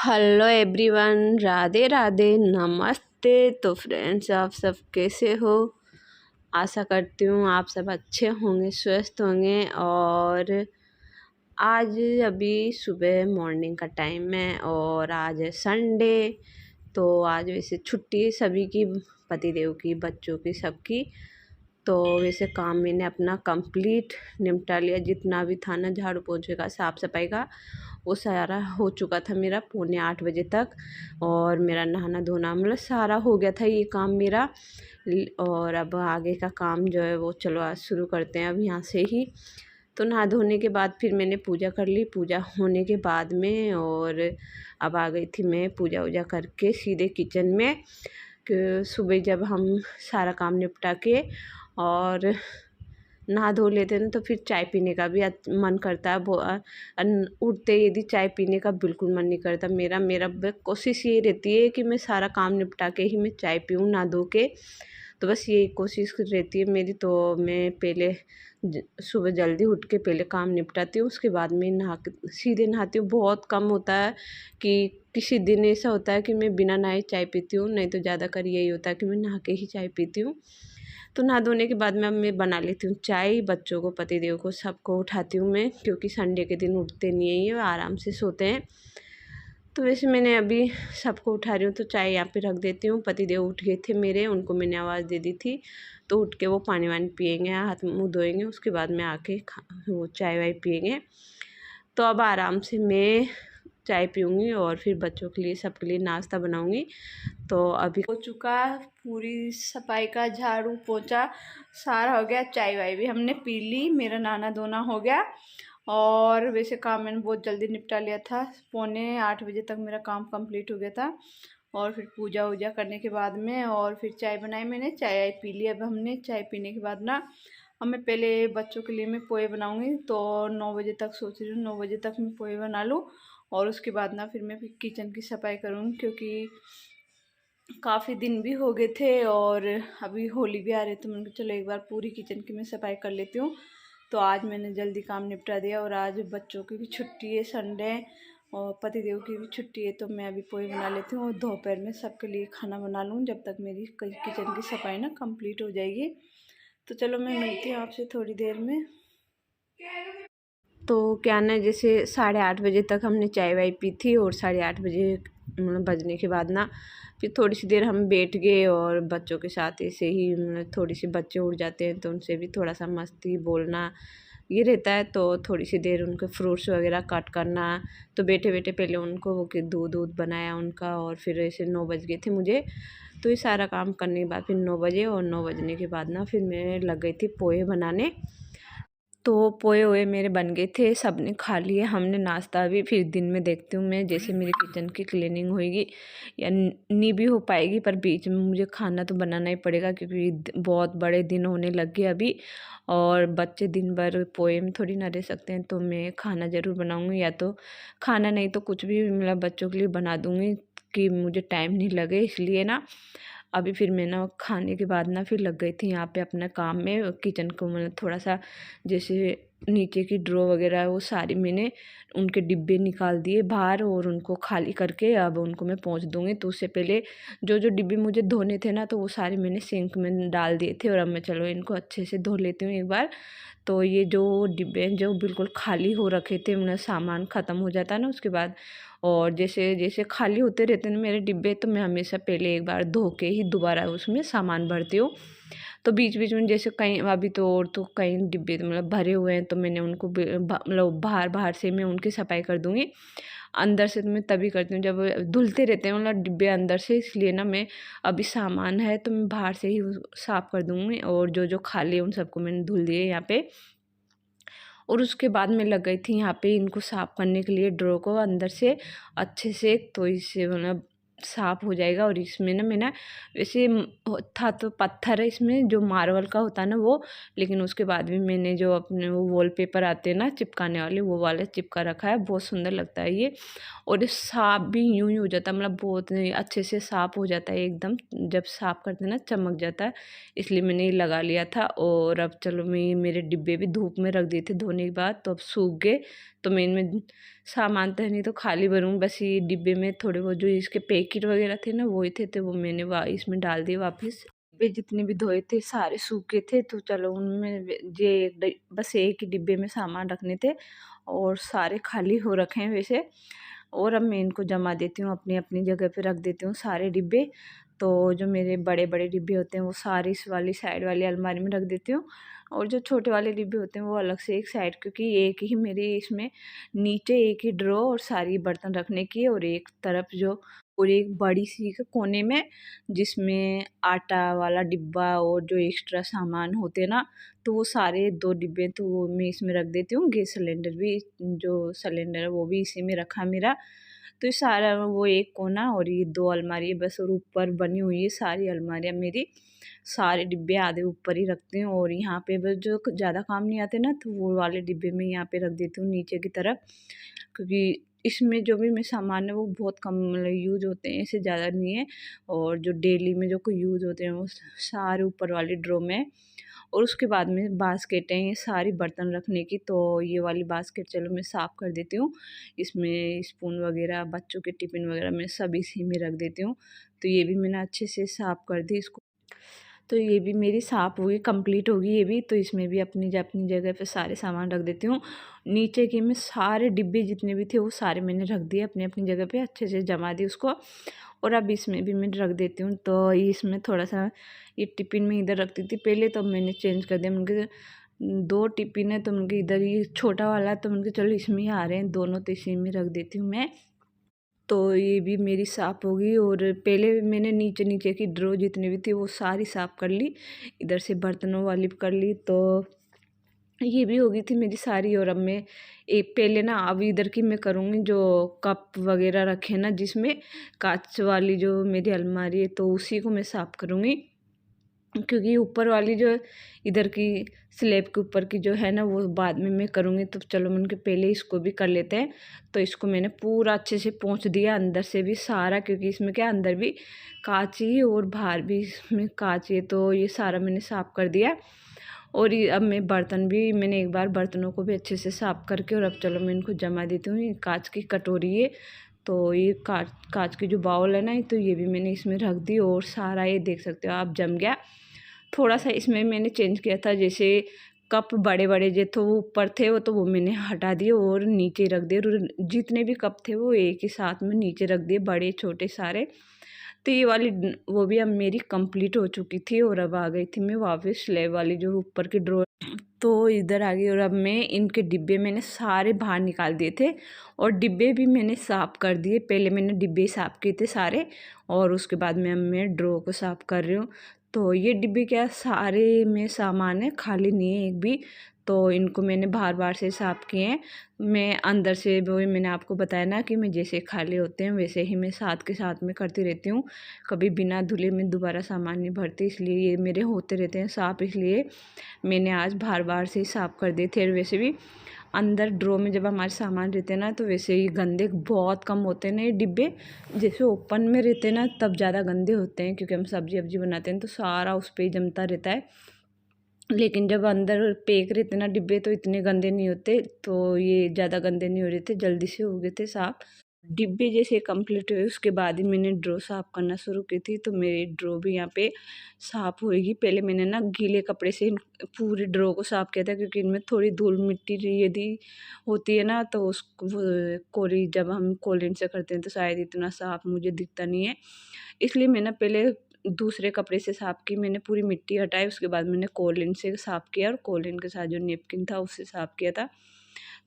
Hello everyone, Radhe Radhe, नमस्ते। तो friends, आप सब कैसे हो? आशा करती हूँ आप सब अच्छे होंगे, स्वस्थ होंगे। और आज अभी सुबह मॉर्निंग का टाइम है और आज है संडे। तो आज वैसे छुट्टी है सभी की, पतिदेव की, बच्चों की, सबकी। तो वैसे काम मैंने अपना कंप्लीट निपटा लिया, जितना भी था ना, झाड़ू पोछे का, साफ़ सफाई का, वो सारा हो चुका था मेरा 7:45 तक। और मेरा नहाना धोना मतलब सारा हो गया था ये काम मेरा। और अब आगे का काम जो है वो चलो आज शुरू करते हैं अब यहाँ से ही। तो नहा धोने के बाद फिर मैंने पूजा कर ली। पूजा होने के बाद में और अब आ गई थी मैं पूजा वूजा करके सीधे किचन में, कि सुबह जब हम सारा काम निपटा के और नहा धो लेते हैं ना, तो फिर चाय पीने का भी मन करता है। उठते यदि चाय पीने का बिल्कुल मन नहीं करता मेरा मेरा कोशिश ये रहती है कि मैं सारा काम निपटा के ही मैं चाय पीऊँ, नहा धो के। तो बस यही कोशिश रहती है मेरी। तो मैं पहले सुबह जल्दी उठ के पहले काम निपटाती हूँ, उसके बाद मैं सीधे नहाती हूँ। बहुत कम होता है कि किसी दिन ऐसा होता है कि मैं बिना नहाए चाय पीती हूँ, नहीं तो ज़्यादातर यही होता है कि मैं नहा के ही चाय पीती हूँ। तो नहा धोने के बाद में अब मैं बना लेती हूँ चाय। बच्चों को, पतिदेव को, सबको उठाती हूँ मैं, क्योंकि संडे के दिन उठते नहीं है, ये आराम से सोते हैं। तो वैसे मैंने अभी सबको उठा रही हूँ तो चाय यहाँ पे रख देती हूँ। पतिदेव उठ गए थे मेरे, उनको मैंने आवाज़ दे दी थी। तो उठ के वो पानी वानी पिएंगे, हाथ मुँह धोएंगे, उसके बाद में आके वो चाय वाय पिएंगे। तो अब आराम से मैं चाय पीऊँगी और फिर बच्चों के लिए, सबके लिए नाश्ता बनाऊँगी। तो अभी हो चुका पूरी सफाई का, झाड़ू पोछा सारा हो गया। चाय वाय भी हमने पी ली, मेरा नहाना धोना हो गया। और वैसे काम मैंने बहुत जल्दी निपटा लिया था, 7:45 तक मेरा काम कंप्लीट हो गया था। और फिर पूजा वूजा करने के बाद में और फिर चाय बनाई मैंने, चाय वाय पी ली। अब हमने चाय पीने के बाद ना, अब मैं पहले बच्चों के लिए मैं पोहे बनाऊंगी। तो 9 बजे तक सोच रही हूँ 9 बजे तक मैं पोहे बना लूँ। और उसके बाद ना फिर मैं किचन की सफाई करूँगी, क्योंकि काफ़ी दिन भी हो गए थे और अभी होली भी आ रही है। तो मैंने कहा चलो एक बार पूरी किचन की मैं सफाई कर लेती हूँ। तो आज मैंने जल्दी काम निपटा दिया। और आज बच्चों की भी छुट्टी है, संडे, और पतिदेव की भी छुट्टी है। तो मैं अभी पोहे बना लेती हूँ और दोपहर में सबके लिए खाना बना लूँ, जब तक मेरी किचन की सफाई ना कंप्लीट हो जाएगी। तो चलो मैं मिलती हूँ आपसे थोड़ी देर में। तो क्या ना, जैसे 8:30 बजे तक हमने चाय वाय पी थी और 8:30 बजे मतलब बजने के बाद ना फिर थोड़ी सी देर हम बैठ गए और बच्चों के साथ ऐसे ही, मतलब थोड़ी सी बच्चे उठ जाते हैं तो उनसे भी थोड़ा सा मस्ती बोलना ये रहता है। तो थोड़ी सी देर उनके फ्रूट्स वगैरह कट करना। तो बैठे बैठे पहले उनको वो कि दूध बनाया उनका, और फिर ऐसे 9 बज गए थे मुझे। तो ये सारा काम करने के बाद फिर 9 बजे, और 9 बजने के बाद ना फिर मैं लग गई थी पोहे बनाने। तो पोहे वोहे मेरे बन गए थे, सबने खा लिए, हमने नाश्ता भी। फिर दिन में देखती हूँ मैं, जैसे मेरी किचन की क्लीनिंग होएगी या नहीं भी हो पाएगी, पर बीच में मुझे खाना तो बनाना ही पड़ेगा, क्योंकि बहुत बड़े दिन होने लग गए अभी। और बच्चे दिन भर पोहे में थोड़ी ना रह सकते हैं, तो मैं खाना ज़रूर बनाऊँगी। या तो खाना नहीं तो कुछ भी मतलब बच्चों के लिए बना दूँगी, कि मुझे टाइम नहीं लगे इसलिए ना। अभी फिर मैं ना खाने के बाद ना फिर लग गई थी यहाँ पे अपने काम में, किचन को मतलब थोड़ा सा, जैसे नीचे की ड्रॉ वगैरह है वो सारी मैंने उनके डिब्बे निकाल दिए बाहर, और उनको खाली करके अब उनको मैं पोंछ दूँगी। तो उससे पहले जो जो डिब्बे मुझे धोने थे ना, तो वो सारे मैंने सिंक में डाल दिए थे। और अब मैं चलो इनको अच्छे से धो लेती हूँ एक बार। तो ये जो डिब्बे हैं जो बिल्कुल खाली हो रखे थे, मतलब सामान ख़त्म हो जाता है ना उसके बाद, और जैसे जैसे खाली होते रहते हैं मेरे डिब्बे, तो मैं हमेशा पहले एक बार धो के ही दोबारा उसमें सामान भरती हूँ। तो बीच बीच में जैसे कहीं अभी तो, और तो कई डिब्बे तो मतलब भरे हुए हैं, तो मैंने उनको मतलब बाहर बाहर से मैं उनकी सफाई कर दूँगी। अंदर से तो मैं तभी करती हूँ जब धुलते रहते हैं मतलब डिब्बे अंदर से, इसलिए ना मैं अभी सामान है तो मैं बाहर से ही साफ़ कर दूँगी। और जो जो खाली है उन सबको मैंने धुल दिए यहाँ पे। और उसके बाद मैं लग गई थी यहाँ पे इनको साफ़ करने के लिए ड्रॉ को अंदर से अच्छे से। तो इससे मतलब साफ़ हो जाएगा। और इसमें ना मैं ना वैसे था तो पत्थर है इसमें जो मार्बल का होता है ना वो, लेकिन उसके बाद भी मैंने जो अपने वो वॉलपेपर आते हैं ना चिपकाने वाले, वो वाले चिपका रखा है। बहुत सुंदर लगता है ये। और ये साफ़ भी यूँ ही हो जाता है, मतलब बहुत अच्छे से साफ़ हो जाता है एकदम। जब साफ़ करते हैं ना चमक जाता है, इसलिए मैंने ये लगा लिया था। और अब चलो मैं ये मेरे डिब्बे भी धूप में रख दिए थे धोने के बाद, तो अब सूख गए। तो मैं इनमें सामान तो है नहीं तो खाली भरूँ, बस ये डिब्बे में थोड़े बहुत जो इसके पैकेट वगैरह थे ना वही थे, तो वो मैंने इसमें डाल दिए वापस। डिब्बे जितने भी धोए थे सारे सूखे थे, तो चलो उनमें बस एक ही डिब्बे में सामान रखने थे और सारे खाली हो रखे हैं वैसे। और अब मैं इनको जमा देती हूँ, अपनी अपनी जगह पे रख देती हूँ सारे डिब्बे। तो जो मेरे बड़े बड़े डिब्बे होते हैं वो सारे इस वाली साइड वाली अलमारी में रख देती हूँ, और जो छोटे वाले डिब्बे होते हैं वो अलग से एक साइड, क्योंकि एक ही मेरी इसमें नीचे एक ही ड्रॉ और सारी बर्तन रखने की, और एक तरफ जो और एक बड़ी सी कोने में जिसमें आटा वाला डिब्बा और जो एक्स्ट्रा सामान होते हैं ना, तो वो सारे 2 डिब्बे तो वो मैं इसमें रख देती हूँ। गैस सिलेंडर भी, जो सिलेंडर है वो भी इसी में रखा मेरा। तो ये सारा वो एक कोना और ये 2 अलमारी है बस, और ऊपर बनी हुई है सारी अलमारियाँ मेरी। सारे डिब्बे आधे ऊपर ही रखती हूँ, और यहाँ पे बस जो ज़्यादा काम नहीं आते ना तो वो वाले डिब्बे में यहाँ पे रख देती हूँ नीचे की तरफ, क्योंकि इसमें जो भी मैं सामान है वो बहुत कम मतलब यूज़ होते हैं, ऐसे ज़्यादा नहीं है। और जो डेली में जो कोई यूज़ होते हैं वो सारे ऊपर वाले ड्रॉ में है। और उसके बाद में बास्केट है ये सारी बर्तन रखने की, तो ये वाली बास्केट चलो मैं साफ़ कर देती हूँ। इसमें स्पून वगैरह बच्चों के टिफ़िन वगैरह मैं सब इसी में रख देती हूँ। तो ये भी मैंने अच्छे से साफ़ कर दी इसको। तो ये भी मेरी साफ़ हुई, कंप्लीट होगी ये भी। तो इसमें भी अपनी जगह पे सारे सामान रख देती हूँ। नीचे के में सारे डिब्बे जितने भी थे वो सारे मैंने रख दिए अपनी-अपनी जगह पे, अच्छे से जमा दी उसको। और अब इसमें भी मैं रख देती हूँ। तो इसमें थोड़ा-सा ये टिफ़िन में इधर रखती थी पहले, तो मैंने चेंज कर दिया। मैंने कहा 2 टिफ़िन है तो मैंने इधर ये छोटा वाला है, तो मैंने कहा चलो इसमें ही आ रहे हैं दोनों, तो इसी में रख देती हूँ मैं। तो ये भी मेरी साफ़ होगी। और पहले मैंने नीचे-नीचे की ड्रॉ जितनी भी थी वो सारी साफ़ कर ली। इधर से बर्तनों वाली भी कर ली, तो ये भी हो गई थी मेरी सारी। और अब मैं एक पहले ना अब इधर की मैं करूँगी जो कप वग़ैरह रखे हैं ना जिसमें काँच वाली जो मेरी अलमारी है, तो उसी को मैं साफ़ करूँगी। क्योंकि ऊपर वाली जो इधर की स्लैब के ऊपर की जो है ना वो बाद में मैं करूँगी, तो चलो मैंने कहा पहले इसको भी कर लेते हैं। तो इसको मैंने पूरा अच्छे से पोंछ दिया अंदर से भी सारा, क्योंकि इसमें क्या अंदर भी काँच ही और बाहर भी इसमें काँच ही है, तो ये सारा मैंने साफ़ कर दिया। और ये अब मैं बर्तन भी मैंने एक बार बर्तनों को भी अच्छे से साफ़ करके, और अब चलो मैं इनको जमा देती हूँ। ये काँच की कटोरी है, तो ये काँच काँच की जो बाउल है ना, तो ये भी मैंने इसमें रख दी, और सारा ये देख सकते हो आप जम गया। थोड़ा-सा इसमें मैंने चेंज किया था, जैसे कप बड़े-बड़े जो थे वो ऊपर थे, वो तो वो मैंने हटा दिए और नीचे रख दिए, और जितने भी कप थे वो एक ही साथ में नीचे रख दिए, बड़े-छोटे सारे। तो ये वाली वो भी अब मेरी कंप्लीट हो चुकी थी, और अब आ गई थी मैं वापस स्लैब वाली जो ऊपर की ड्रॉ, तो इधर आ गई। और अब मैं इनके डिब्बे मैंने सारे बाहर निकाल दिए थे, और डिब्बे भी मैंने साफ़ कर दिए। पहले मैंने डिब्बे साफ़ किए थे सारे, और उसके बाद में अब मैं ड्रॉ को साफ़ कर रही हूँ। तो ये डिब्बे क्या सारे में सामान है, खाली नहीं है एक भी। तो इनको मैंने बार-बार से साफ़ किए हैं। मैं अंदर से वही मैंने आपको बताया ना कि मैं जैसे खाली होते हैं वैसे ही मैं साथ के साथ में करती रहती हूँ। कभी बिना धुले मैं दोबारा सामान नहीं भरती, इसलिए ये मेरे होते रहते हैं साफ़, इसलिए मैंने आज बार-बार से ही साफ़ कर दिए थे। और वैसे भी अंदर ड्रॉ में जब हमारे सामान रहते हैं ना तो वैसे ही गंदे बहुत कम होते हैं ना ये डिब्बे। जैसे ओपन में रहते हैं ना तब ज़्यादा गंदे होते हैं, क्योंकि हम सब्ज़ी-वब्ज़ी बनाते हैं तो सारा उस पे ही जमता रहता है। लेकिन जब अंदर पैक रहते ना डिब्बे तो इतने गंदे नहीं होते, तो ये ज़्यादा गंदे नहीं हो रहे थे, जल्दी से हो गए थे साफ़। डिब्बे जैसे कंप्लीट हुए उसके बाद ही मैंने ड्रॉ साफ़ करना शुरू की थी, तो मेरी ड्रॉ भी यहाँ पे साफ़ होएगी। पहले मैंने ना गीले कपड़े से इन पूरी ड्रॉ को साफ़ किया था, क्योंकि इनमें थोड़ी धूल मिट्टी यदि होती है ना तो उसको वो कोरी जब हम कोलिन से करते हैं तो शायद इतना साफ़ मुझे दिखता नहीं है। इसलिए मैं ना पहले दूसरे कपड़े से साफ़ की, मैंने पूरी मिट्टी हटाई, उसके बाद मैंने कोलिन से साफ़ किया, और कोलिन के साथ जो नैपकिन था उससे साफ़ किया था।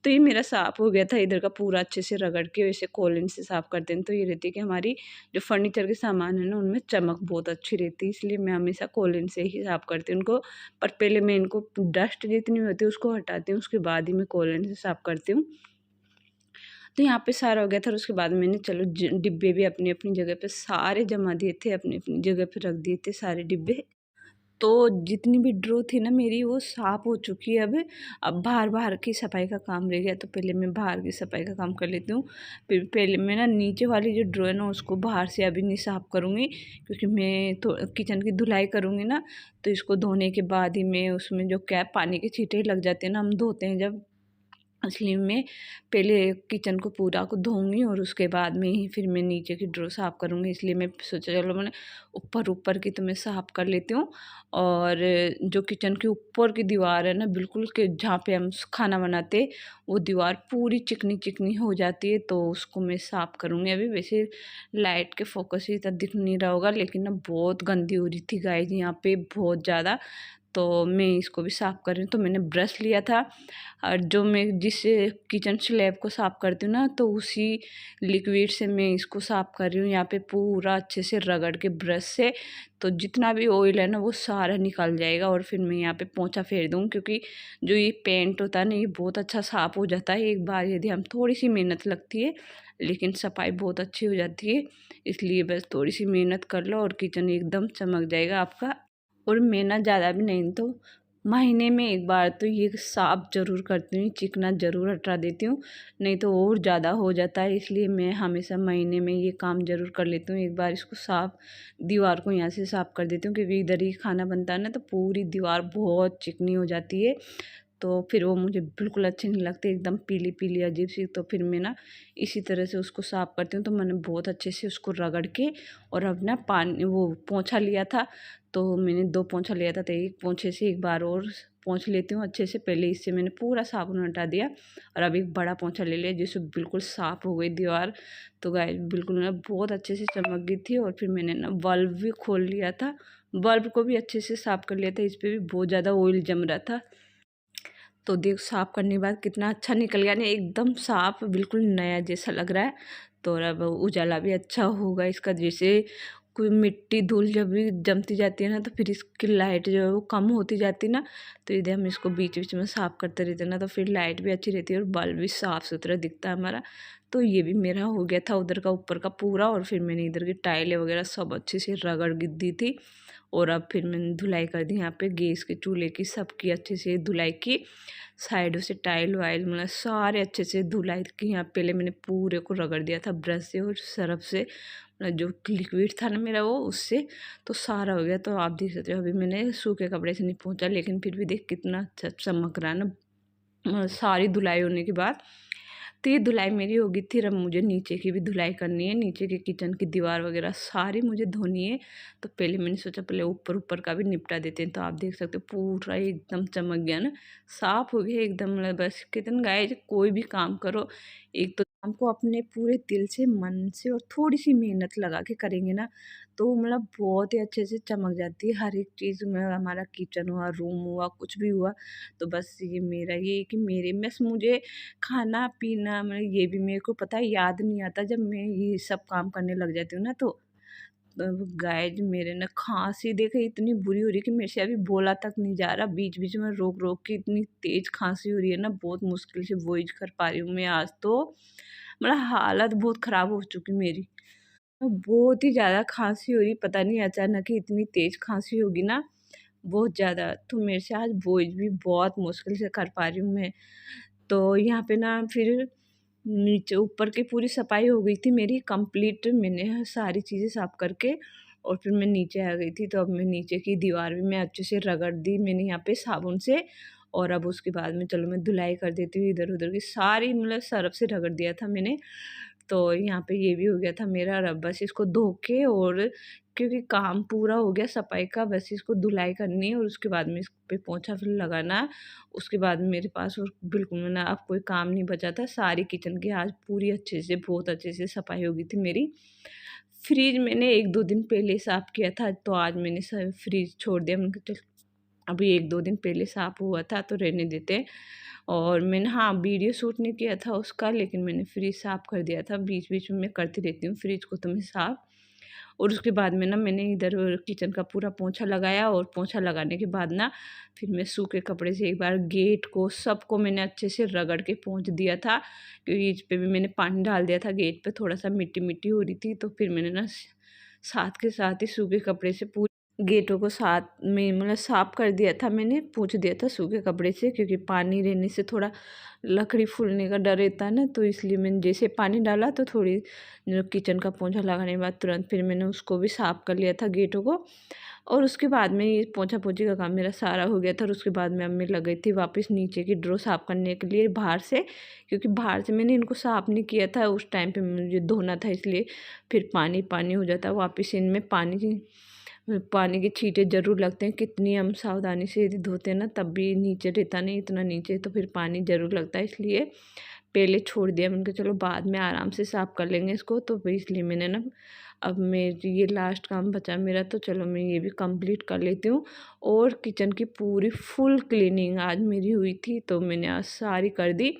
तो ये मेरा साफ़ हो गया था इधर का पूरा अच्छे से रगड़ के, वैसे कोलिन से साफ़ करते हैं तो ये रहती है कि हमारी जो फर्नीचर के सामान है ना उनमें चमक बहुत अच्छी रहती है, इसलिए मैं हमेशा कोलिन से ही साफ़ करती हूँ उनको। पर पहले मैं इनको डस्ट जितनी होती है उसको हटाती हूँ, उसके बाद ही मैं कोलिन से साफ़ करती हूँ। तो यहाँ पे सारा हो गया था और उसके बाद मैंने चलो डिब्बे भी अपनी अपनी जगह पे सारे जमा दिए थे, अपनी अपनी जगह पे रख दिए थे सारे डिब्बे। तो जितनी भी ड्रॉ थी ना मेरी वो साफ़ हो चुकी है अब बाहर की सफाई का काम रह गया, तो पहले मैं बाहर की सफाई का काम कर लेती हूँ। फिर पहले मैं ना नीचे वाली जो ड्रॉ है ना उसको बाहर से अभी नहीं साफ़ करूँगी, क्योंकि मैं तो किचन की धुलाई करूँगी ना, तो इसको धोने के बाद ही मैं उसमें जो क्या पानी के छींटे लग जाते हैं ना हम धोते हैं जब, इसलिए मैं पहले किचन को पूरा को धोऊँगी और उसके बाद में ही फिर मैं नीचे की ड्रॉ साफ़ करूँगी। इसलिए मैं सोचा चलो मैंने ऊपर की तो मैं साफ़ कर लेती हूँ। और जो किचन के ऊपर की दीवार है ना बिल्कुल के जहाँ पे हम खाना बनाते, वो दीवार पूरी चिकनी हो जाती है, तो उसको मैं साफ़ करूँगी अभी। वैसे लाइट के फोकस से इतना दिख नहीं रहा होगा, लेकिन ना बहुत गंदी हो रही थी गाइस यहाँ पे बहुत ज़्यादा। तो मैं इसको भी साफ़ कर रही हूँ। तो मैंने ब्रश लिया था और जो मैं जिससे किचन स्लैब को साफ़ करती हूँ ना, तो उसी लिक्विड से मैं इसको साफ़ कर रही हूँ यहाँ पे पूरा अच्छे से रगड़ के ब्रश से। तो जितना भी ऑयल है ना वो सारा निकल जाएगा और फिर मैं यहाँ पे पोंछा फेर दूँ, क्योंकि जो ये पेंट होता है ना ये बहुत अच्छा साफ़ हो जाता है एक बार यदि हम थोड़ी सी मेहनत लगती है, लेकिन सफाई बहुत अच्छी हो जाती है। इसलिए बस थोड़ी सी मेहनत कर लो और किचन एकदम चमक जाएगा आपका। और मैं ना ज़्यादा भी नहीं तो महीने में एक बार तो ये साफ़ ज़रूर करती हूँ, चिकना ज़रूर हटा देती हूँ, नहीं तो और ज़्यादा हो जाता है। इसलिए मैं हमेशा महीने में ये काम ज़रूर कर लेती हूँ, एक बार इसको साफ़ दीवार को यहाँ से साफ़ कर देती हूँ, क्योंकि इधर ही खाना बनता है ना तो पूरी दीवार बहुत चिकनी हो जाती है। तो फिर वो मुझे बिल्कुल अच्छे नहीं लगते, एकदम पीली-पीली अजीब-सी। तो फिर मैं ना इसी तरह से उसको साफ़ करती हूँ। तो मैंने बहुत अच्छे से उसको रगड़ के और अब ना पानी वो पोंछा लिया था, तो मैंने 2 पोंछा लिया था, तो एक पोंछे से एक बार और पोंछ लेती हूँ अच्छे से। पहले इससे मैंने पूरा साबुन हटा दिया और अब एक बड़ा पोंछा ले लिया, जिससे बिल्कुल साफ़ हो गई दीवार। तो गाइस बिल्कुल ना बहुत अच्छे से चमक गई थी। और फिर मैंने ना बल्ब भी खोल लिया था, बल्ब को भी अच्छे से साफ़ कर लिया था, इस पे भी बहुत ज़्यादा ऑयल जम रहा था। तो देख साफ़ करने के बाद कितना अच्छा निकल गया ना, एकदम साफ़ बिल्कुल नया जैसा लग रहा है। तो और अब उजाला भी अच्छा होगा इसका, जैसे कोई मिट्टी धूल जब भी जमती जाती है ना तो फिर इसकी लाइट जो है वो कम होती जाती है ना, तो यदि हम इसको बीच-बीच में साफ़ करते रहते हैं ना तो फिर लाइट भी अच्छी रहती है और बल्ब भी साफ़-सुथरा दिखता है हमारा। तो ये भी मेरा हो गया था उधर का ऊपर का पूरा, और फिर मैंने इधर की टाइलें वगैरह सब अच्छे से रगड़ दी थी। और अब फिर मैंने धुलाई कर दी यहाँ पे गैस के चूल्हे की, सबकी अच्छे से धुलाई की, साइडों से टाइल वाइल मतलब सारे अच्छे से धुलाई की। यहाँ पहले मैंने पूरे को रगड़ दिया था ब्रश से और सरफ से, मतलब जो लिक्विड था ना मेरा वो उससे, तो सारा हो गया। तो आप देख सकते हो अभी मैंने सूखे कपड़े से नहीं पोंछा, लेकिन फिर भी देख कितना अच्छा चमक रहा है ना, सारी धुलाई होने के बाद। तो ये धुलाई मेरी हो गई थी, अब मुझे नीचे की भी धुलाई करनी है, नीचे के किचन की दीवार वगैरह सारी मुझे धोनी है। तो पहले मैंने सोचा पहले ऊपर का भी निपटा देते हैं। तो आप देख सकते हो पूरा एकदम चमक गया ना, साफ़ हो गया एकदम। मतलब बस कितन गाइस कोई भी काम करो, एक तो हमको अपने पूरे दिल से, मन से और थोड़ी-सी मेहनत लगा के करेंगे ना, तो मतलब बहुत ही अच्छे से चमक जाती है हर एक चीज़ में। हमारा किचन हुआ, रूम हुआ, कुछ भी हुआ। तो बस ये मेरा ये है कि मेरे बस मुझे खाना-पीना मतलब ये भी मेरे को पता है याद नहीं आता जब मैं ये सब काम करने लग जाती हूँ ना तो। गाइज़ मेरे ना खाँसी देखिए इतनी बुरी हो रही है कि मेरे से अभी बोला तक नहीं जा रहा। बीच-बीच में रोक-रोक के इतनी तेज़ खाँसी हो रही है ना, बहुत मुश्किल से वॉइस कर पा रही हूँ मैं आज तो। मतलब हालत बहुत ख़राब हो चुकी मेरी। बहुत ही ज़्यादा खाँसी हो रही, पता नहीं अचानक ही इतनी तेज़ खाँसी होगी ना, बहुत ज़्यादा। तो मेरे से आज वॉइस भी बहुत मुश्किल से कर पा रही हूँ मैं। तो यहाँ पे ना फिर नीचे ऊपर की पूरी सफाई हो गई थी मेरी कंप्लीट, मैंने सारी चीज़ें साफ़ करके और फिर मैं नीचे आ गई थी। तो अब मैं नीचे की दीवार भी मैं अच्छे से रगड़ दी मैंने यहाँ पे साबुन से। और अब उसके बाद में चलो मैं धुलाई कर देती हूँ इधर-उधर की सारी, मतलब सरफ़ से रगड़ दिया था मैंने। तो यहाँ पे ये भी हो गया था मेरा, अब बस इसको धो के और क्योंकि काम पूरा हो गया सफाई का, बस इसको धुलाई करनी है और उसके बाद में इस पे पोंछा फिर लगाना है। उसके बाद मेरे पास और बिल्कुल ना अब कोई काम नहीं बचा था। सारी किचन की आज पूरी अच्छे से बहुत अच्छे से सफाई हो गई थी मेरी। फ्रिज मैंने 1-2 दिन पहले साफ़ किया था, तो आज मैंने स फ्रिज छोड़ दिया। मैंने कहा चल अभी 1-2 दिन पहले साफ़ हुआ था तो रहने देते हैं। और मैंने हाँ, वीडियो शूट नहीं किया था उसका, लेकिन मैंने फ्रिज साफ़ कर दिया था। बीच-बीच में मैं करती रहती हूँ फ्रिज को तो मैं साफ़। और उसके बाद में ना मैंने इधर किचन का पूरा पोंछा लगाया, और पोंछा लगाने के बाद ना फिर मैं सूखे कपड़े से एक बार गेट को सबको मैंने अच्छे से रगड़ के पोंछ दिया था, क्योंकि इस पे भी मैंने पानी डाल दिया था। गेट पे थोड़ा सा मिट्टी मिट्टी हो रही थी, तो फिर मैंने ना साथ के साथ ही सूखे कपड़े से गेटों को साथ में मतलब साफ कर दिया था, मैंने पोंछ दिया था सूखे कपड़े से, क्योंकि पानी रहने से थोड़ा लकड़ी फूलने का डर रहता है ना, तो इसलिए मैंने जैसे पानी डाला तो थोड़ी जो किचन का पोंछा लगाने के बाद तुरंत फिर मैंने उसको भी साफ कर लिया था गेटों को। और उसके बाद में ये पोंछा पोंछी का काम मेरा सारा हो गया था, और उसके बाद में अब मैं लग गई थी वापस नीचे की ड्रॉ साफ करने के लिए बाहर से, क्योंकि बाहर से मैंने इनको साफ नहीं किया था उस टाइम पे, मुझे धोना था, इसलिए फिर पानी पानी हो जाता वापस इनमें पानी के छींटे ज़रूर लगते हैं, कितनी हम सावधानी से यदि धोते हैं ना तब भी नीचे रहता नहीं इतना नीचे, तो फिर पानी ज़रूर लगता है, इसलिए पहले छोड़ दिया मैंने कहा चलो बाद में आराम से साफ़ कर लेंगे इसको, तो इसलिए मैंने ना अब मेरी ये लास्ट काम बचा मेरा, तो चलो मैं ये भी कंप्लीट कर लेती हूँ। और किचन की पूरी फुल क्लीनिंग आज मेरी हुई थी, तो मैंने आज सारी कर दी।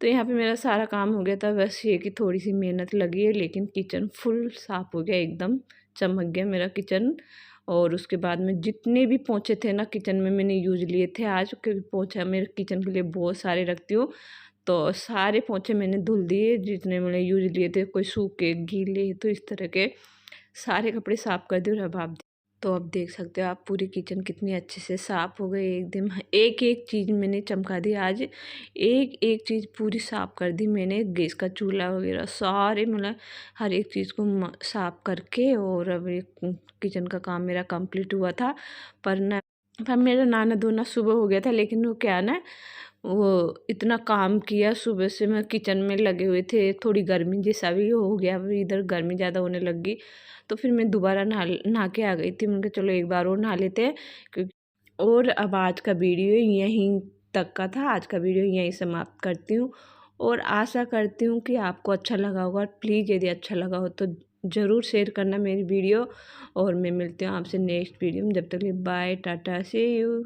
तो यहाँ पे मेरा सारा काम हो गया था, बस ये कि थोड़ी सी मेहनत लगी है, लेकिन किचन फुल साफ़ हो गया, एकदम चमक गया मेरा किचन। और उसके बाद में जितने भी पोंछे थे ना किचन में मैंने यूज़ लिए थे आज, क्योंकि पोंछा मेरे किचन के लिए बहुत सारे रखती हूँ, तो सारे पोंछे मैंने धुल दिए जितने मैंने यूज़ लिए थे, कोई सूखे गीले, तो इस तरह के सारे कपड़े साफ़ कर दिए। और अब आप तो अब देख सकते हो आप पूरी किचन कितनी अच्छे से साफ़ हो गई एकदम, एक एक चीज़ मैंने चमका दी आज, एक एक चीज़ पूरी साफ़ कर दी मैंने, गैस का चूल्हा वगैरह सारे मतलब हर एक चीज़ को साफ़ करके। और अब ये किचन का काम मेरा कंप्लीट हुआ था, पर मेरा नहाना धोना सुबह हो गया था, लेकिन वो क्या ना वो इतना काम किया सुबह से, मैं किचन में लगे हुए थे, थोड़ी गर्मी जैसा भी हो गया, अभी इधर गर्मी ज़्यादा होने लगी, तो फिर मैं दोबारा नहा के आ गई थी। मैंने कहा चलो एक बार और नहा लेते हैं, क्योंकि और अब आज का वीडियो यहीं तक का था, आज का वीडियो यहीं समाप्त करती हूँ, और आशा करती हूँ कि आपको अच्छा लगा होगा। प्लीज़ यदि अच्छा लगा हो तो ज़रूर शेयर करना मेरी वीडियो, और मैं मिलती हूँ आपसे नेक्स्ट वीडियो में, जब तक के लिए बाय टाटा सी यू।